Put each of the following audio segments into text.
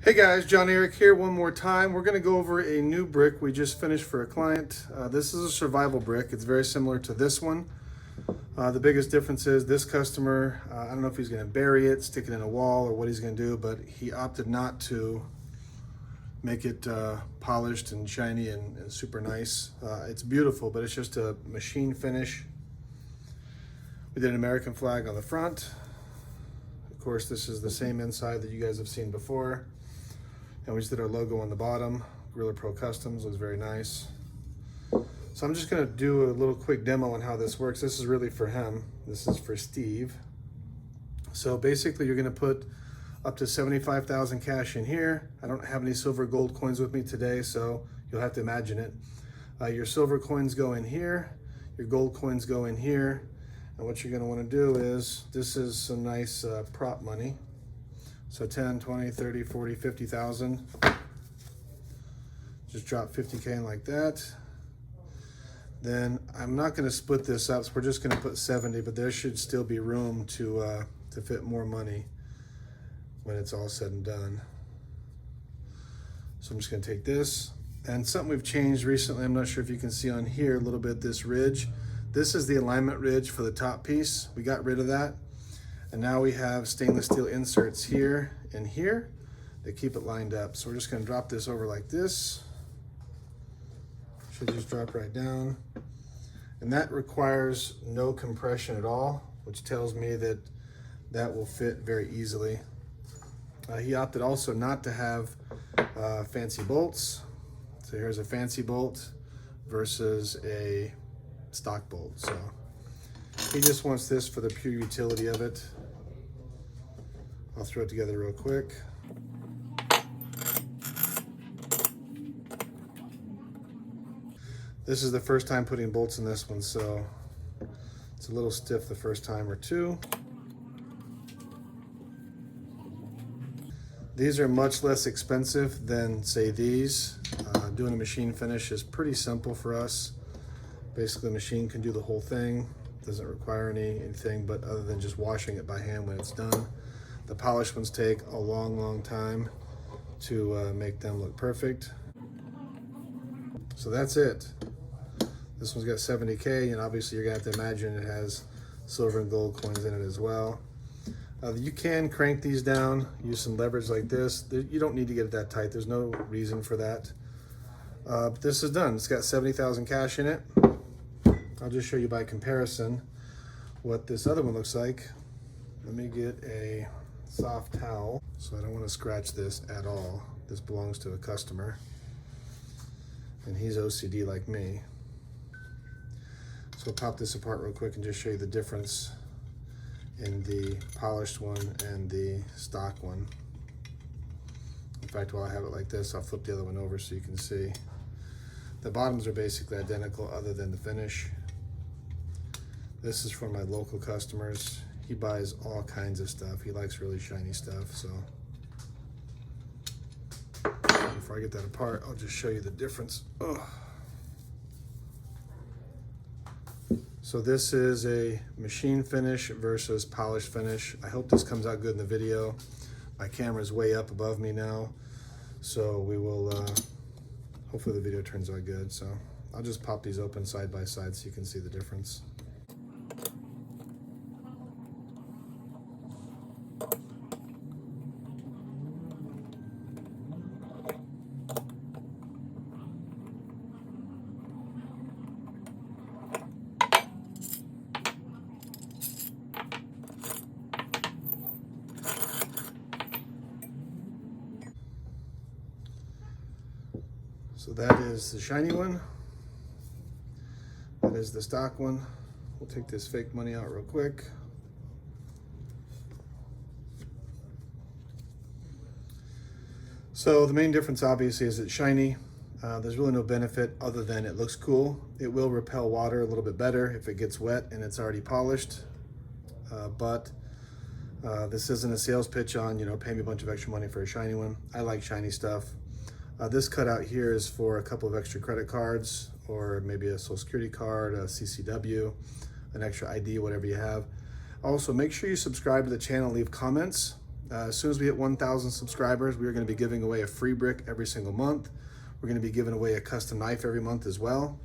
Hey guys, John Eric here one more time. We're going to go over a new brick we just finished for a client. This is a survival brick. It's very similar to this one. The biggest difference is this customer, I don't know if he's going to bury it, stick it in a wall, or what he's going to do, but he opted not to make it polished and shiny and super nice. It's beautiful, but it's just a machine finish. We did an American flag on the front. Of course, this is the same inside that you guys have seen before. And we just did our logo on the bottom. Gorilla Pro Customs, looks very nice. So I'm just gonna do a little quick demo on how this works. This is really for him. This is for Steve. So basically you're gonna put up to 75,000 cash in here. I don't have any silver gold coins with me today, so you'll have to imagine it. Your silver coins go in here, your gold coins go in here. And what you're gonna wanna do is, this is some nice prop money. So 10, 20, 30, 40, 50,000. Just drop 50K in like that. Then I'm not gonna split this up, so we're just gonna put 70, but there should still be room to fit more money when it's all said and done. So I'm just gonna take this, and something we've changed recently, I'm not sure if you can see on here a little bit, this ridge. This is the alignment ridge for the top piece. We got rid of that. And now we have stainless steel inserts here and here that keep it lined up. So we're just gonna drop this over like this. Should just drop right down. And that requires no compression at all, which tells me that that will fit very easily. He opted also not to have fancy bolts. So here's a fancy bolt versus a stock bolt. So he just wants this for the pure utility of it. I'll throw it together real quick. This is the first time putting bolts in this one, so it's a little stiff the first time or two. These are much less expensive than, say, these. Doing a machine finish is pretty simple for us. Basically, the machine can do the whole thing. Doesn't require anything but other than just washing it by hand when it's done. The polished ones take a long time to make them look perfect. So that's it. This one's got 70K, and obviously you're gonna have to imagine it has silver and gold coins in it as well. You can crank these down, use some leverage like this. You don't need to get it that tight. There's no reason for that. But this is done. It's got 70,000 cash in it. I'll just show you by comparison what this other one looks like. Let me get a soft towel. So I don't want to scratch this at all. This belongs to a customer, and he's OCD like me. So I'll pop this apart real quick and just show you the difference in the polished one and the stock one. In fact, while I have it like this, I'll flip the other one over so you can see. The bottoms are basically identical other than the finish. This is for my local customers. He buys all kinds of stuff. He likes really shiny stuff, so. Before I get that apart, I'll just show you the difference. Ugh. So this is a machine finish versus polished finish. I hope this comes out good in the video. My camera's way up above me now, so we will, hopefully the video turns out good. So I'll just pop these open side by side so you can see the difference. So that is the shiny one. That is the stock one. We'll take this fake money out real quick. So the main difference obviously is it's shiny. There's really no benefit other than it looks cool. It will repel water a little bit better if it gets wet and it's already polished. But this isn't a sales pitch on, pay me a bunch of extra money for a shiny one. I like shiny stuff. This cutout here is for a couple of extra credit cards, or maybe a Social Security card, a CCW, an extra ID, whatever you have. Also, make sure you subscribe to the channel, leave comments. As soon as we hit 1,000 subscribers, we are going to be giving away a free brick every single month. We're going to be giving away a custom knife every month as well.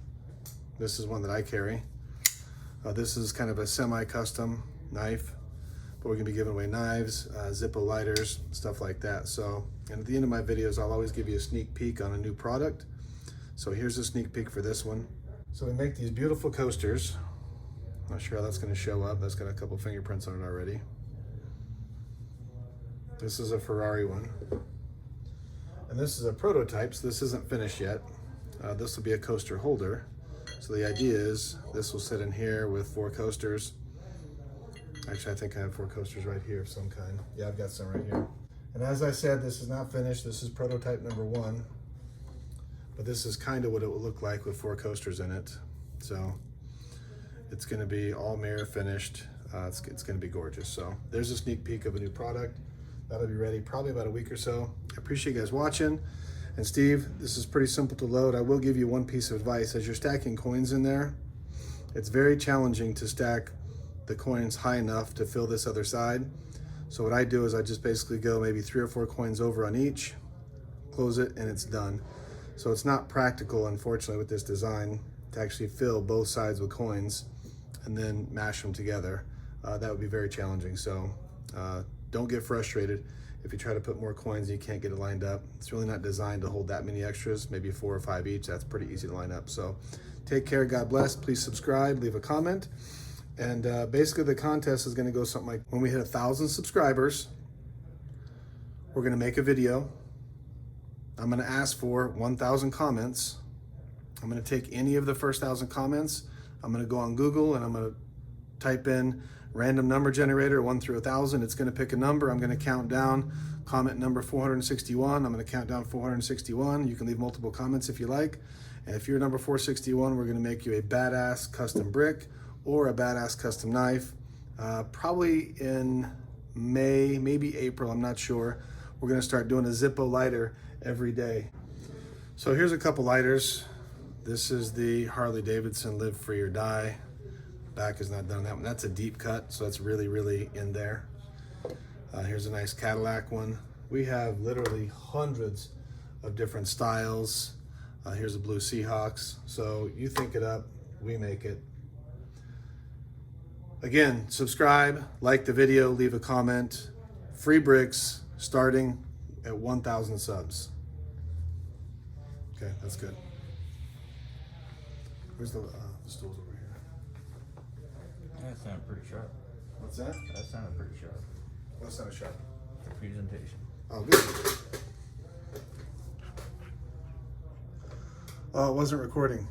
This is one that I carry. This is kind of a semi-custom knife, but we're going to be giving away knives, Zippo lighters, stuff like that. So, and at the end of my videos, I'll always give you a sneak peek on a new product. So here's a sneak peek for this one. So we make these beautiful coasters. Not sure how that's going to show up. That's got a couple fingerprints on it already. This is a Ferrari one. And this is a prototype, so this isn't finished yet. This will be a coaster holder. So the idea is this will sit in here with 4 coasters. Actually, I think I have 4 coasters right here of some kind. Yeah, I've got some right here. And as I said, this is not finished. This is prototype number 1. But this is kind of what it will look like with 4 coasters in it. So it's going to be all mirror finished. It's going to be gorgeous. So there's a sneak peek of a new product. That'll be ready probably about a week or so. I appreciate you guys watching. And Steve, this is pretty simple to load. I will give you one piece of advice. As you're stacking coins in there, it's very challenging to stack the coins high enough to fill this other side. So what I do is I just basically go maybe 3 or 4 coins over on each, close it, and it's done. So it's not practical, unfortunately, with this design to actually fill both sides with coins and then mash them together. That would be very challenging. So don't get frustrated if you try to put more coins and you can't get it lined up. It's really not designed to hold that many extras, maybe 4 or 5 each. That's pretty easy to line up. So take care, God bless. Please subscribe, leave a comment. And basically the contest is gonna go something like, when we hit 1,000 subscribers, we're gonna make a video. I'm gonna ask for 1,000 comments. I'm gonna take any of the first 1,000 comments. I'm gonna go on Google and I'm gonna type in random number generator 1 through 1,000. It's gonna pick a number. I'm gonna count down comment number 461. I'm gonna count down 461. You can leave multiple comments if you like. And if you're number 461, we're gonna make you a badass custom brick or a badass custom knife. Probably in May, maybe April, I'm not sure. We're gonna start doing a Zippo lighter every day. So here's a couple lighters. This is the Harley Davidson Live Free or Die. Back is not done on that one. That's a deep cut, so that's really, really in there. Here's a nice Cadillac one. We have literally hundreds of different styles. Here's a blue Seahawks. So you think it up, we make it. Again, subscribe, like the video, leave a comment. Free bricks starting at 1,000 subs. Okay, that's good. Where's the stools over here? That sounded pretty sharp. What's that? That sounded pretty sharp. What's that sharp? The presentation. Oh, good. Oh, it wasn't recording.